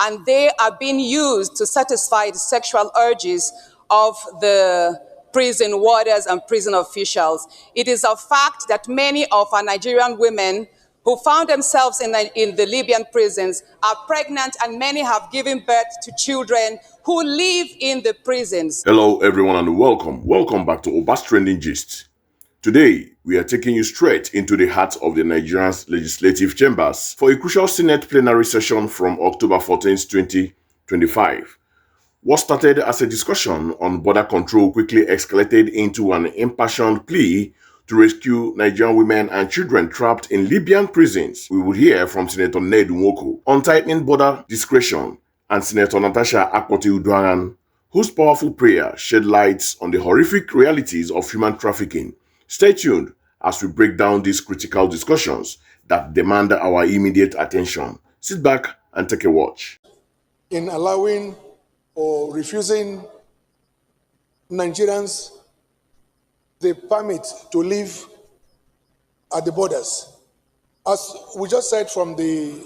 and they are being used to satisfy the sexual urges of the prison warders and prison officials. It is a fact that many of our Nigerian women who found themselves in the Libyan prisons are pregnant, and many have given birth to children who live in the prisons. Hello everyone and welcome. Welcome back to Obas Trending Gist. Today, we are taking you straight into the heart of the Nigerian's legislative chambers for a crucial Senate plenary session from October 14th, 2025. What started as a discussion on border control quickly escalated into an impassioned plea to rescue Nigerian women and children trapped in Libyan prisons. We will hear from Senator Ned Nwoko on tightening border discretion and Senator Natasha Akpoti, whose powerful prayer shed light on the horrific realities of human trafficking. Stay tuned as we break down these critical discussions that demand our immediate attention. Sit back and take a watch. In allowing or refusing Nigerians the permit to live at the borders. As we just said from the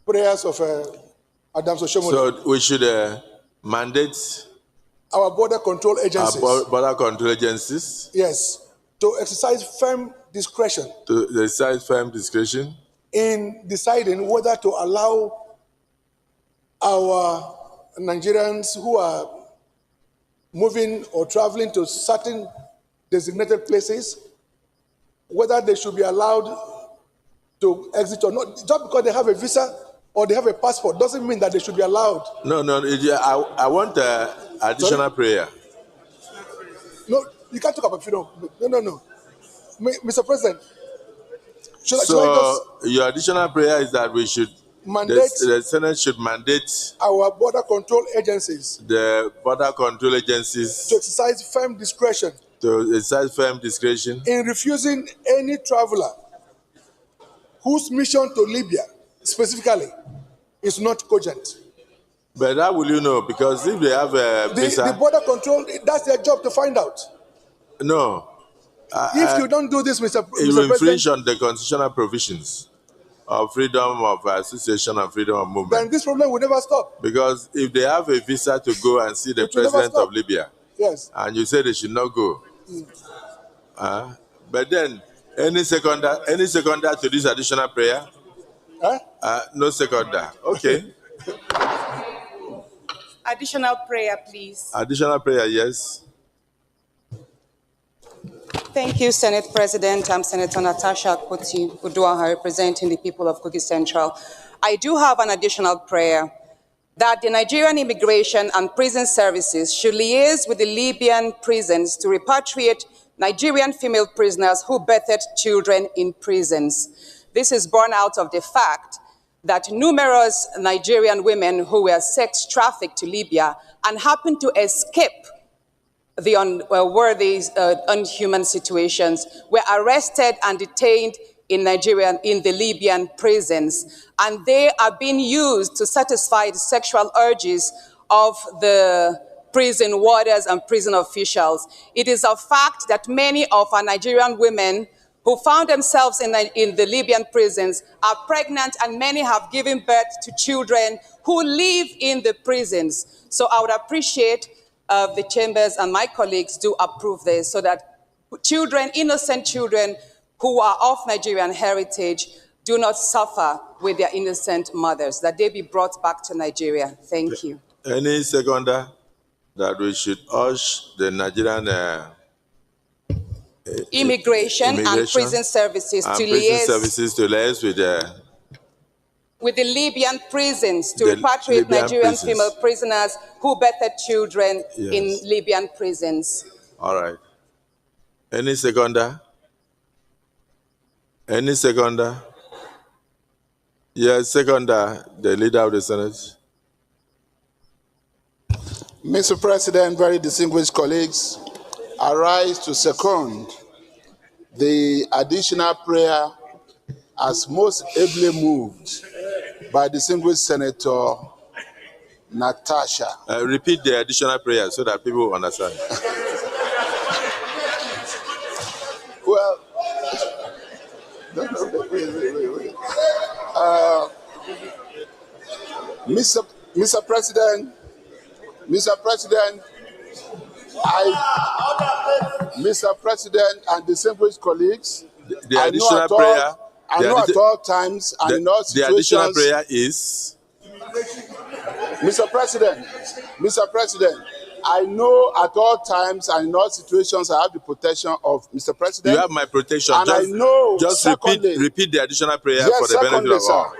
prayers of Adam Soshomole. So we should mandate our border control agencies. Border control agencies. Yes, to exercise firm discretion. To exercise firm discretion in deciding whether to allow our Nigerians who are moving or traveling to certain designated places, whether they should be allowed to exit or not. Just because they have a visa or they have a passport doesn't mean that they should be allowed. No, I want additional prayer. No, you can't talk about freedom. No. Mr. President, should I just... Your additional prayer is that we should mandate, the Senate should mandate our border control agencies. The border control agencies to exercise firm discretion. To exercise firm discretion in refusing any traveler whose mission to Libya specifically is not cogent. But how will you know? Because if they have a visa, the border control, that's their job to find out. No. If you don't do this, Mr. It will infringe President, on the constitutional provisions of freedom of association and freedom of movement. Then this problem will never stop. Because if they have a visa to go and see the president of Libya, yes, and you say they should not go, but then any seconder to this additional prayer? No seconder. Okay. Additional prayer, please. Additional prayer, yes. Thank you, Senate President. I'm Senator Natasha Akpoti, representing the people of Kogi Central. I do have an additional prayer that the Nigerian Immigration and Prison Services should liaise with the Libyan prisons to repatriate Nigerian female prisoners who birthed children in prisons. This is born out of the fact that numerous Nigerian women who were sex trafficked to Libya and happened to escape the unworthy, unhuman situations were arrested and detained in the Libyan prisons, and they are being used to satisfy the sexual urges of the prison warders and prison officials. It is a fact that many of our Nigerian women who found themselves in the Libyan prisons are pregnant, and many have given birth to children who live in the prisons. So I would appreciate the chambers and my colleagues do approve this so that children, innocent children who are of Nigerian heritage do not suffer with their innocent mothers, that they be brought back to Nigeria. Thank you. Any seconder that we should urge the Nigerian Immigration and Prison Services to liaise with the Libyan prisons to repatriate Nigerian female prisoners who birthed children in Libyan prisons. All right. Any seconder? Any seconder? Yes, seconder, the leader of the Senate. Mr. President, very distinguished colleagues, I rise to second the additional prayer as most ably moved by distinguished Senator Natasha. Repeat the additional prayer so that people will understand. Well, wait. Mr. President, Mr. President, Mr. President and distinguished colleagues, The additional prayer. I know at all times and in all The additional situations. prayer is. Mr. President, I know at all times and in all situations I have the protection of Mr. President. You have my protection. And I know. Just repeat the additional prayer yes, for the benefit of all.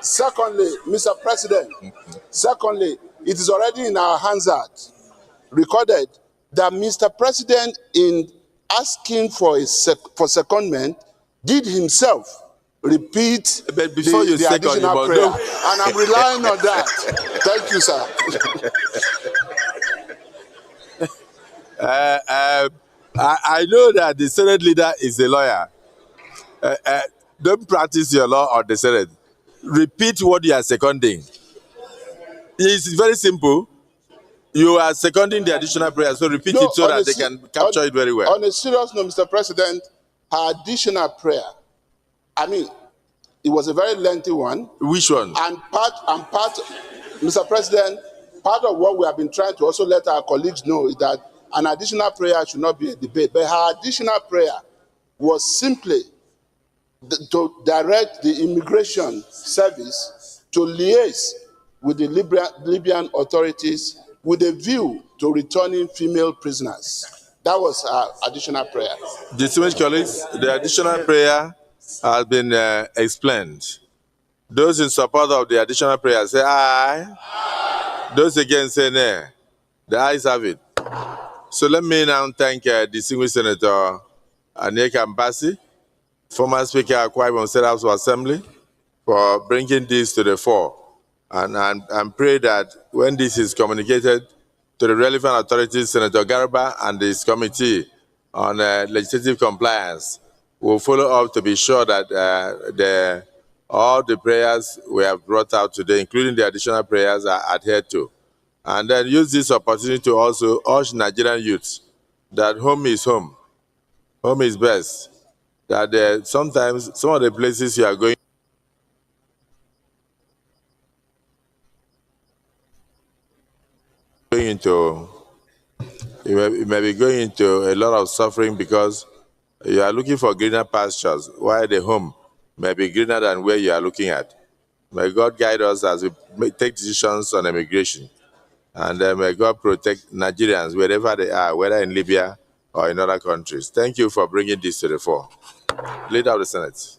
Secondly, Mr. President, secondly, it is already in our Hansard recorded that Mr. President, in asking for for secondment, did himself repeat but before the additional prayer. And I'm relying on that. Thank you, sir. I know that the Senate leader is a lawyer. Don't practice your law on the Senate. Repeat what you are seconding. It's very simple. You are seconding the additional prayer, so repeat it so that they can capture it very well. On a serious note, Mr. President, her additional prayer, I mean, it was a very lengthy one. Which one? And part, Mr. President, part of what we have been trying to also let our colleagues know is that an additional prayer should not be a debate. But her additional prayer was simply to direct the immigration service to liaise with the Libyan authorities with a view to returning female prisoners. That was our additional prayer. Distinguished colleagues, the additional prayer has been explained. Those in support of the additional prayer say aye. Aye. Those against say nay. The ayes have it. So let me now thank distinguished Senator Anyeka Mbasi, former Speaker of Akpabio State House of Assembly, for bringing this to the fore. And pray that when this is communicated to the relevant authorities, Senator Garba and his committee on legislative compliance will follow up to be sure that all the prayers we have brought out today, including the additional prayers, are adhered to. And then use this opportunity to also urge Nigerian youths that home is home. Home is best. That sometimes some of the places you are going into, you may be going into a lot of suffering because you are looking for greener pastures, while the home may be greener than where you are looking at. May God guide us as we take decisions on immigration. And may God protect Nigerians wherever they are, whether in Libya or in other countries. Thank you for bringing this to the fore. Leader of the Senate.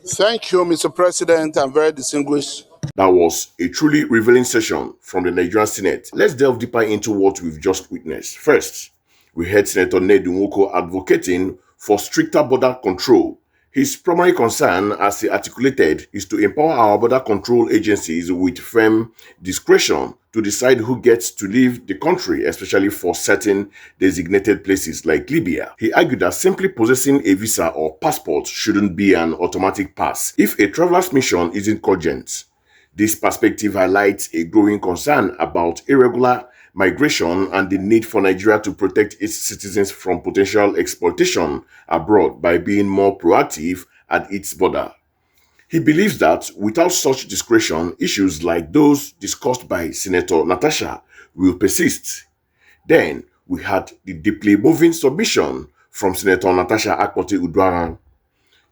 Thank you, Mr. President, and very distinguished. That was a truly revealing session from the Nigerian Senate. Let's delve deeper into what we've just witnessed. First, we heard Senator Ned Nwoko advocating for stricter border control. His primary concern, as he articulated, is to empower our border control agencies with firm discretion to decide who gets to leave the country, especially for certain designated places like Libya. He argued that simply possessing a visa or passport shouldn't be an automatic pass if a traveler's mission isn't cogent. This perspective highlights a growing concern about irregular migration and the need for Nigeria to protect its citizens from potential exploitation abroad by being more proactive at its border. He believes that without such discretion, issues like those discussed by Senator Natasha will persist. Then we had the deeply moving submission from Senator Natasha Akpoti.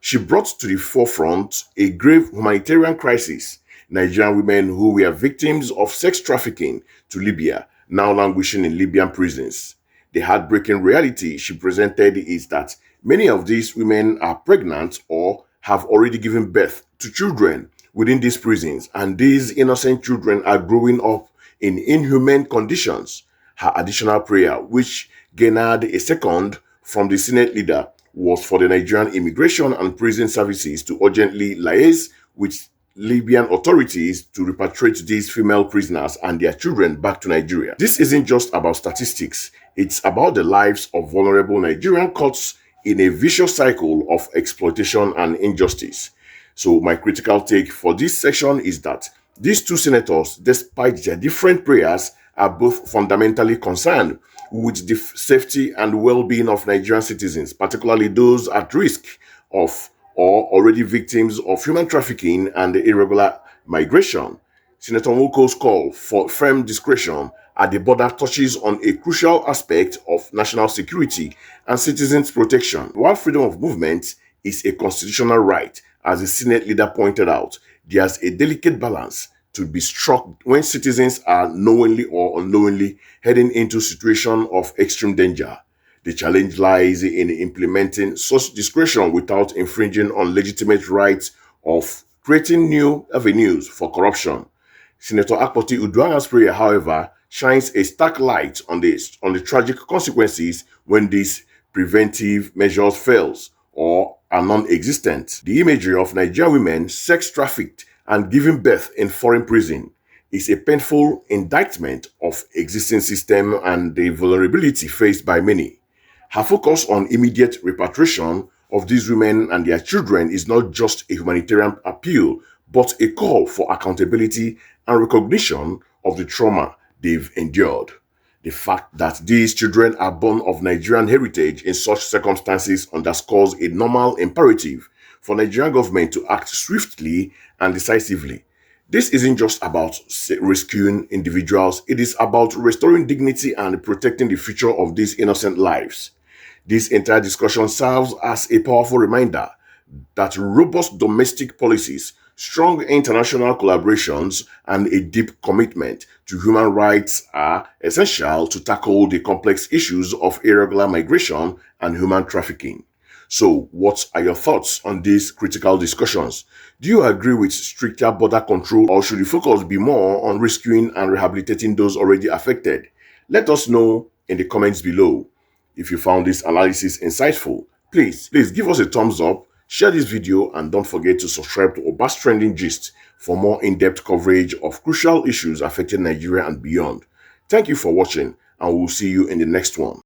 She brought to the forefront a grave humanitarian crisis. Nigerian women who were victims of sex trafficking to Libya, now languishing in Libyan prisons. The heartbreaking reality she presented is that many of these women are pregnant or have already given birth to children within these prisons, and these innocent children are growing up in inhumane conditions. Her additional prayer, which garnered a second from the Senate leader, was for the Nigerian Immigration and Prison Services to urgently liaise with Libyan authorities to repatriate these female prisoners and their children back to Nigeria. This isn't just about statistics, it's about the lives of vulnerable Nigerian caught in a vicious cycle of exploitation and injustice. So my critical take for this section is that these two senators, despite their different prayers, are both fundamentally concerned with the safety and well-being of Nigerian citizens, particularly those at risk of or already victims of human trafficking and irregular migration. Senator Nwoko's call for firm discretion at the border touches on a crucial aspect of national security and citizens' protection. While freedom of movement is a constitutional right, as the Senate leader pointed out, there's a delicate balance to be struck when citizens are knowingly or unknowingly heading into a situation of extreme danger. The challenge lies in implementing such discretion without infringing on legitimate rights of creating new avenues for corruption. Senator Akpoti Uduaghan's prayer, however, shines a stark light on the tragic consequences when these preventive measures fails or are non-existent. The imagery of Nigerian women sex trafficked and giving birth in foreign prison is a painful indictment of existing system and the vulnerability faced by many. Her focus on immediate repatriation of these women and their children is not just a humanitarian appeal, but a call for accountability and recognition of the trauma they've endured. The fact that these children are born of Nigerian heritage in such circumstances underscores a normal imperative for Nigerian government to act swiftly and decisively. This isn't just about rescuing individuals, it is about restoring dignity and protecting the future of these innocent lives. This entire discussion serves as a powerful reminder that robust domestic policies, strong international collaborations, and a deep commitment to human rights are essential to tackle the complex issues of irregular migration and human trafficking. So, what are your thoughts on these critical discussions? Do you agree with stricter border control, or should the focus be more on rescuing and rehabilitating those already affected? Let us know in the comments below. If you found this analysis insightful, please give us a thumbs up, share this video, and don't forget to subscribe to Obas Trending Gist for more in-depth coverage of crucial issues affecting Nigeria and beyond. Thank you for watching, and we'll see you in the next one.